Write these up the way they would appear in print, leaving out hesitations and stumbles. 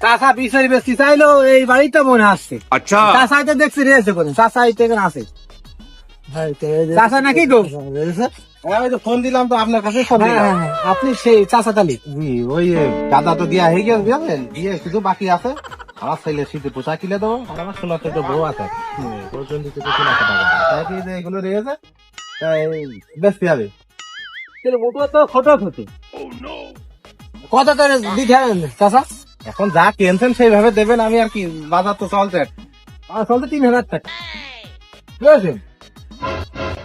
চাষা বিচারি বেশি চাইলো এই বাড়িতে মনে আসছে। अच्छा চাষাইতে দেখছি রয়েছে কোন চাষাইতে আছে চাষা নাকি গো? আমি তো ফোন দিলাম তো আপনার কাছে ফোন হ্যাঁ, দিলাম। হ্যাঁ, আপনি সেই চাষা তালি জি, ওই গাদা তো দিয়া হয়ে গেছে বুঝলেন, দিয়ে শুধু বাকি আছে। আমার ছেলে শীতে পোশাক কিনে দেবো, আর আমার সোনার থেকে বউ আছে, ওর জন্য কিছু কেনাকাটা করবো। তাই কি যে এগুলো রয়েছে তাই বেশি হবে। মোটো তো ছোট ছোট কত করে দিতে হবে চাষা? এখন যা কিনছেন সেইভাবে দেবেন, আমি আর কি, বাজার তো চলছে। আমার চলতে 3,000 টাকা বুঝেছেন?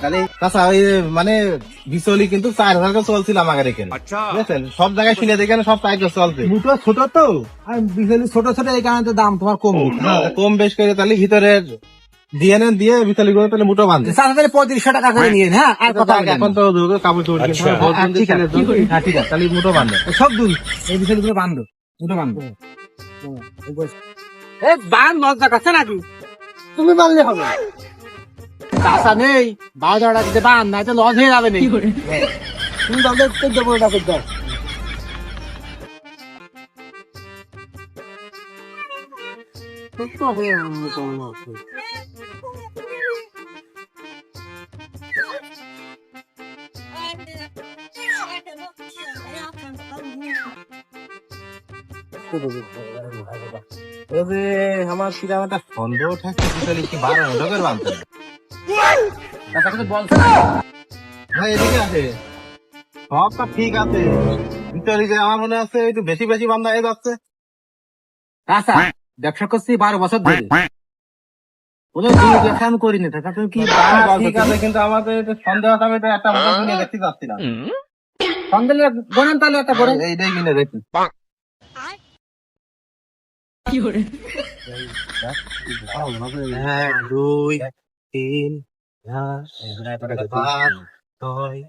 তাহলে কাঁচা ওই মানে বিচলি কিন্তু 4,000 করে চলছিল আমাদের এখানে, अच्छा বুঝেছেন? সব জায়গায় শুনে দেখেন সব 4 চলছে। মোটো ছোট তো আর বিশালি ছোট ছোট এই কারণে তো দাম তোমার কম হ্যাঁ, কম বেশ করে তাহলে ভিতরে দিয়ে নেন, দিয়ে বিচলি করে তাহলে মুঠো বাঁধে। চাষা তাহলে 3500 টাকা করে নিয়ে হ্যাঁ আর কথা এখন তো কাপড় চোপড় কিনতে হবে, আচ্ছা। বলছেন যে ঠিক আছে, ছেলের জন্য। হ্যাঁ, ঠিক আছে, তাহলে মুঠো বাঁধে। সব দুল এই বিশালি গুলো বান্ধব দুটো বান্ধব এই বান লজ্জা কাছে নাকি তুমি বানলে হবে চাষা নেই 12 টাকা দিতে বান না তো লস হয়ে যাবে নেই তুমি তাহলে 14 টাকা দাও তবে আমার কিরকম একটা সন্দেহ থাকছে, বিচলি কি 12 করে বাঁধতে হবে। চাষা কিন্তু বলছে না ভাই এদিকে আছে, সবটা ঠিক আছে, ভিতরে যে আমার মনে আছে একটু বেশি বেশি বান্ধা হয়ে যাচ্ছে। চাষা ব্যবসা করছি 12 বছর ধরে ওদের দুই ব্যবসা আমি করিনি টাকা তুমি কি ঠিক আছে, কিন্তু আমাদের একটু সন্দেহ আছে, আমি তো একটা মতো কিনে দেখতে চাচ্ছি না। সন্দেহ গণেন তাহলে একটা গণেন এইটাই কিনে দেখি। এক, দুই, তিন, চার, পাঁচ, ছয়,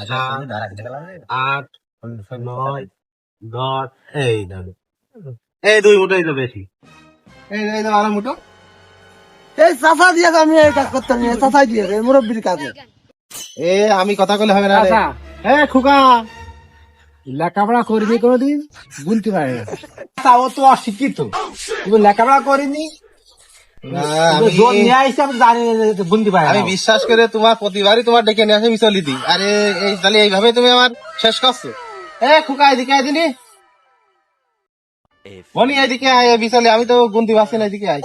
সাত, আট, নয়, 10, এই ধরো। এই 2 মুঠো, এই তো বেশি, এই তো আরো মুঠো। এই চাষা দিয়ে আমি এই কাজ করতাম না চাষাই দিয়ে মুরব্বীর কাজে এ আমি কথা বলে হবে না রে। চাষা হ্যাঁ খুকা, লেখাপড়া করিনি কোনোদিন বলতে পারে না ও তো অশিক্ষিত তুমি লেখাপড়া করিনি না, জোর নিয়ে আসছে আমি জানি বলতে পারে আমি বিশ্বাস করে তোমার প্রতিবারই তোমার ডেকে নিয়ে আসে বিচলি দিই। আরে এই তাহলে এইভাবে তুমি আমার শেষ করছো। এ খুকা এদিকে আয় দিনি, মনি এদিকে আয়, বিচলি আমি তো গুনতি পারছি না, এদিকে আয়।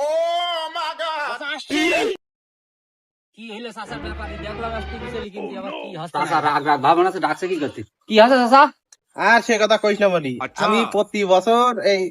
কি হইলো চাষার ব্যাপারে দেখলাম আজকে বিচলি কিনতে আবার কি হচ্ছে চাষা রাগ রাগ ভাবনা আছে ডাকছে কি করতে কি আছে চাষা আর সে কথা কইস না মনি, আচ্ছা। আমি প্রতি বছর এই